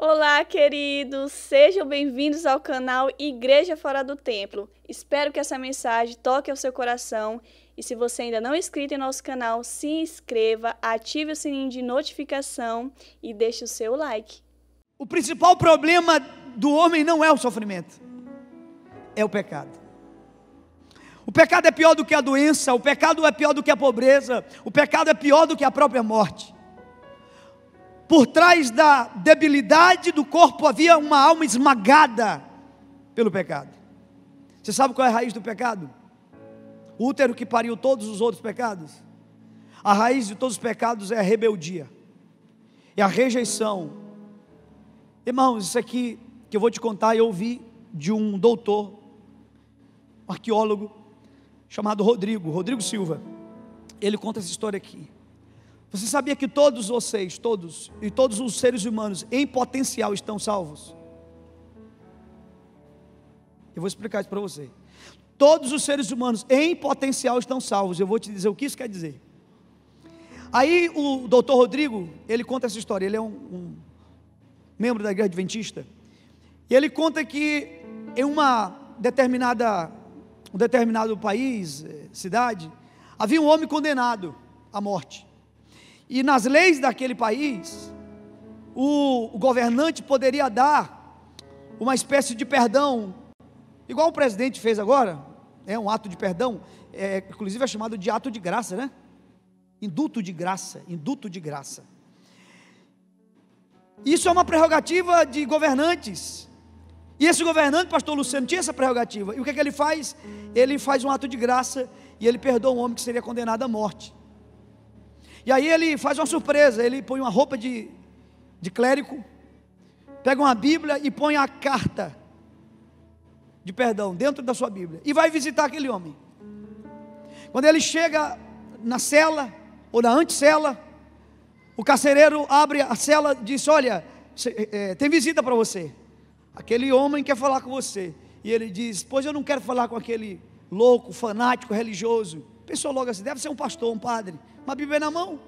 Olá, queridos! Sejam bem-vindos ao canal Igreja Fora do Templo. Espero que essa mensagem toque ao seu coração. E se você ainda não é inscrito em nosso canal, se inscreva, ative o sininho de notificação e deixe o seu like. O principal problema do homem não é o sofrimento, é o pecado. O pecado é pior do que a doença, o pecado é pior do que a pobreza, o pecado é pior do que a própria morte. Por trás da debilidade do corpo havia uma alma esmagada pelo pecado. Você sabe qual é a raiz do pecado? O útero que pariu todos os outros pecados. A raiz de todos os pecados é a rebeldia, é a rejeição. Irmãos, isso aqui que eu vou te contar, eu ouvi de um doutor, um arqueólogo, chamado Rodrigo Silva. Ele conta essa história aqui. Você sabia que todos vocês, todos os seres humanos em potencial estão salvos? Eu vou explicar isso para você. Todos os seres humanos em potencial estão salvos. Eu vou te dizer o que isso quer dizer. Aí o doutor Rodrigo, ele conta essa história. Ele é um membro da igreja adventista. E ele conta que em um determinado país, cidade, havia um homem condenado à morte. E nas leis daquele país, o governante poderia dar uma espécie de perdão, igual o presidente fez agora, um ato de perdão, inclusive é chamado de ato de graça, né? Induto de graça. Isso é uma prerrogativa de governantes. E esse governante, pastor Luciano, tinha essa prerrogativa. E o que é que ele faz? Ele faz um ato de graça e ele perdoa um homem que seria condenado à morte. E aí ele faz uma surpresa, ele põe uma roupa de clérigo, pega uma Bíblia e põe a carta de perdão dentro da sua Bíblia e vai visitar aquele homem. Quando ele chega na cela ou na antecela, o carcereiro abre a cela e diz: olha, tem visita para você, aquele homem quer falar com você. E ele diz: pois eu não quero falar com aquele louco, fanático, religioso. Pensou logo assim: deve ser um pastor, um padre, uma Bíblia na mão,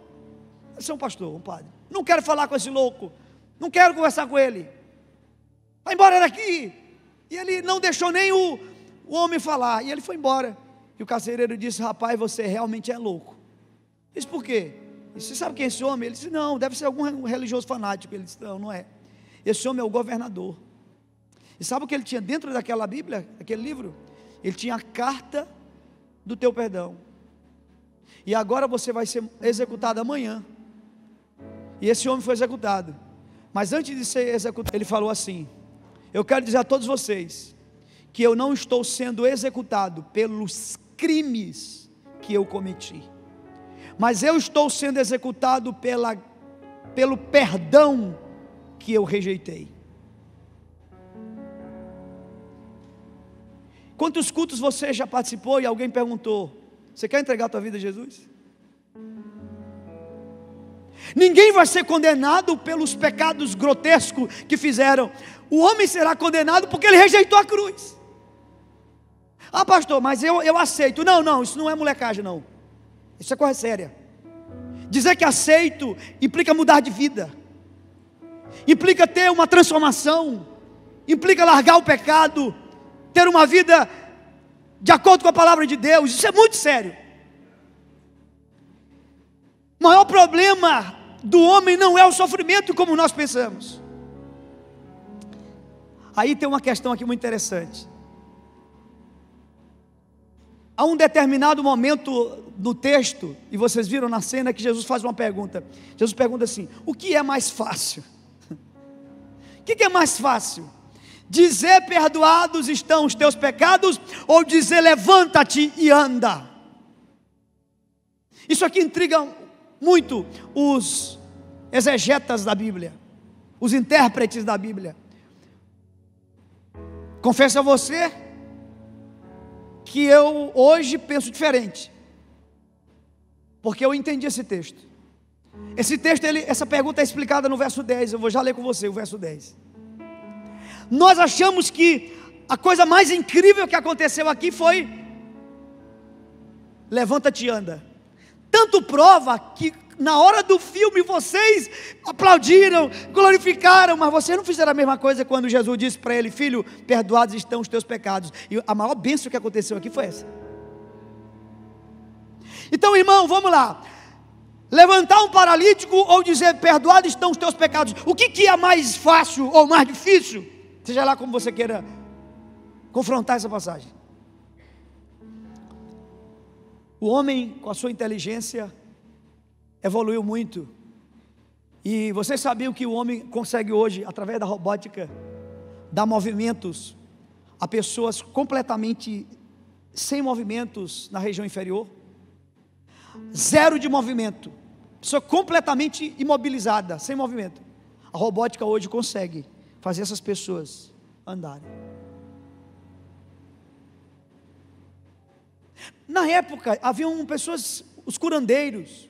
deve ser um pastor, um padre. Não quero falar com esse louco, não quero conversar com ele, vai embora daqui. E ele não deixou nem o homem falar, e ele foi embora. E o carcereiro disse: rapaz, você realmente é louco. Ele disse: por quê? Você sabe quem é esse homem? Ele disse: não, deve ser algum religioso fanático. Ele disse: não, não é. Esse homem é o governador. E sabe o que ele tinha dentro daquela Bíblia, aquele livro? Ele tinha a carta do teu perdão. E agora você vai ser executado amanhã. E esse homem foi executado. Mas antes de ser executado, ele falou assim: eu quero dizer a todos vocês que eu não estou sendo executado pelos crimes que eu cometi, mas eu estou sendo executado pelo perdão que eu rejeitei. Quantos cultos você já participou e alguém perguntou: você quer entregar a tua vida a Jesus? Ninguém vai ser condenado pelos pecados grotescos que fizeram. O homem será condenado porque ele rejeitou a cruz. Ah, pastor, mas eu aceito. Não, isso não é molecagem, não. Isso é coisa séria. Dizer que aceito implica mudar de vida, implica ter uma transformação, implica largar o pecado, ter uma vida de acordo com a palavra de Deus. Isso é muito sério. O maior problema do homem não é o sofrimento como nós pensamos. Aí tem uma questão aqui muito interessante. Há um determinado momento no texto, e vocês viram na cena, que Jesus faz uma pergunta. Jesus pergunta assim: o que é mais fácil? O que é mais fácil? Dizer perdoados estão os teus pecados, ou dizer levanta-te e anda? Isso aqui intriga muito os exegetas da Bíblia, os intérpretes da Bíblia. Confesso a você que eu hoje penso diferente, porque eu entendi esse texto. Esse texto, essa pergunta é explicada no verso 10, eu vou já ler com você o verso 10. Nós achamos que a coisa mais incrível que aconteceu aqui foi: levanta-te e anda. Tanto prova que na hora do filme vocês aplaudiram, glorificaram, mas vocês não fizeram a mesma coisa quando Jesus disse para ele: filho, perdoados estão os teus pecados. E a maior bênção que aconteceu aqui foi essa. Então, irmão, vamos lá. Levantar um paralítico ou dizer perdoados estão os teus pecados, o que é mais fácil ou mais difícil? Seja lá como você queira confrontar essa passagem. O homem, com a sua inteligência, evoluiu muito. E vocês sabiam que o homem consegue hoje, através da robótica, dar movimentos a pessoas completamente sem movimentos na região inferior? Zero de movimento, pessoa completamente imobilizada, sem movimento. A robótica hoje consegue fazer essas pessoas andarem. Na época, haviam pessoas, os curandeiros.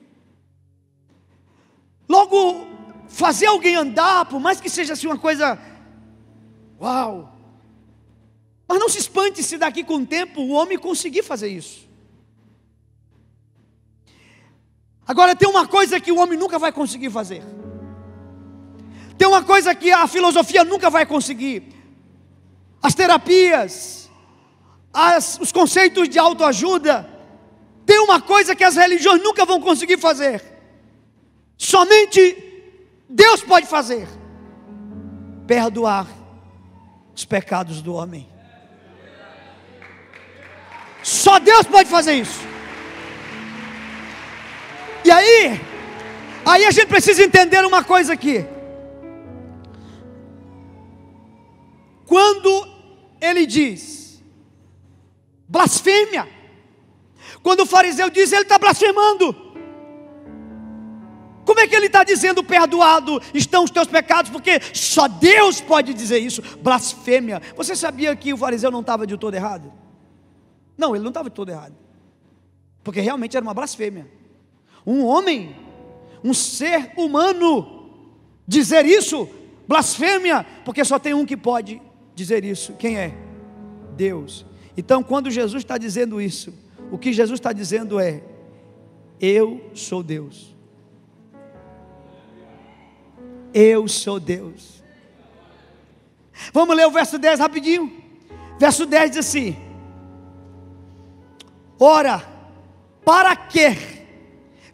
Logo, fazer alguém andar, por mais que seja assim uma coisa, uau! Mas não se espante se daqui com o tempo o homem conseguir fazer isso. Agora tem uma coisa que o homem nunca vai conseguir fazer. Tem uma coisa que a filosofia nunca vai conseguir. As terapias, os conceitos de autoajuda. Tem uma coisa que as religiões nunca vão conseguir fazer. Somente Deus pode fazer: perdoar os pecados do homem. Só Deus pode fazer isso. E aí a gente precisa entender uma coisa aqui. Quando ele diz blasfêmia, quando o fariseu diz, ele está blasfemando. Como é que ele está dizendo perdoado estão os teus pecados? Porque só Deus pode dizer isso. Blasfêmia. Você sabia que o fariseu não estava de todo errado? Não, ele não estava de todo errado, porque realmente era uma blasfêmia. Um homem, um ser humano dizer isso, blasfêmia, porque só tem um que pode dizer isso. Quem é? Deus. Então, quando Jesus está dizendo isso, o que Jesus está dizendo é: eu sou Deus. Eu sou Deus. Vamos ler o verso 10 rapidinho. Verso 10 diz assim: ora, para quê?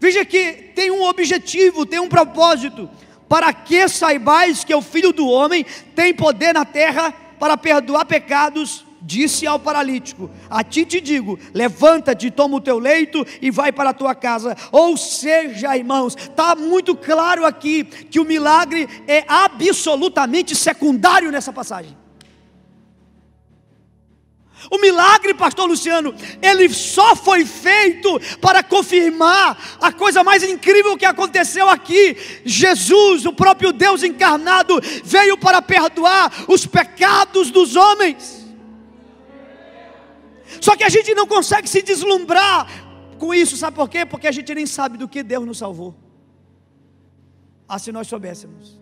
Veja que tem um objetivo, tem um propósito. Para que saibais que o Filho do Homem tem poder na terra para perdoar pecados, disse ao paralítico: a ti te digo, levanta-te, toma o teu leito e vai para a tua casa. Ou seja, irmãos, está muito claro aqui que o milagre é absolutamente secundário nessa passagem. O milagre, pastor Luciano, ele só foi feito para confirmar a coisa mais incrível que aconteceu aqui. Jesus, o próprio Deus encarnado, veio para perdoar os pecados dos homens. Só que a gente não consegue se deslumbrar com isso, sabe por quê? Porque a gente nem sabe do que Deus nos salvou. Ah, se nós soubéssemos.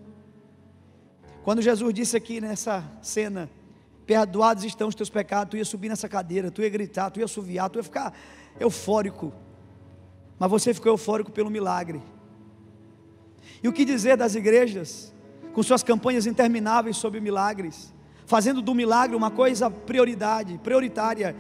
Quando Jesus disse aqui nessa cena: perdoados estão os teus pecados, tu ia subir nessa cadeira, tu ia gritar, tu ia assoviar, tu ia ficar eufórico. Mas você ficou eufórico pelo milagre. E o que dizer das igrejas, com suas campanhas intermináveis sobre milagres, fazendo do milagre uma coisa prioritária.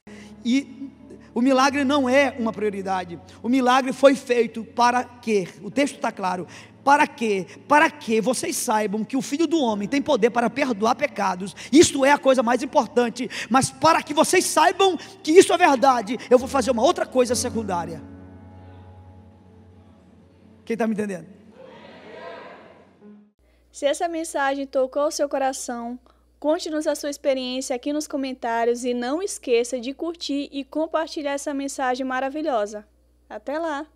E o milagre não é uma prioridade. O milagre foi feito para quê? O texto está claro. Para quê? Para que vocês saibam que o Filho do Homem tem poder para perdoar pecados. Isto é a coisa mais importante. Mas para que vocês saibam que isso é verdade, eu vou fazer uma outra coisa secundária. Quem está me entendendo? Se essa mensagem tocou o seu coração, conte-nos a sua experiência aqui nos comentários e não esqueça de curtir e compartilhar essa mensagem maravilhosa. Até lá!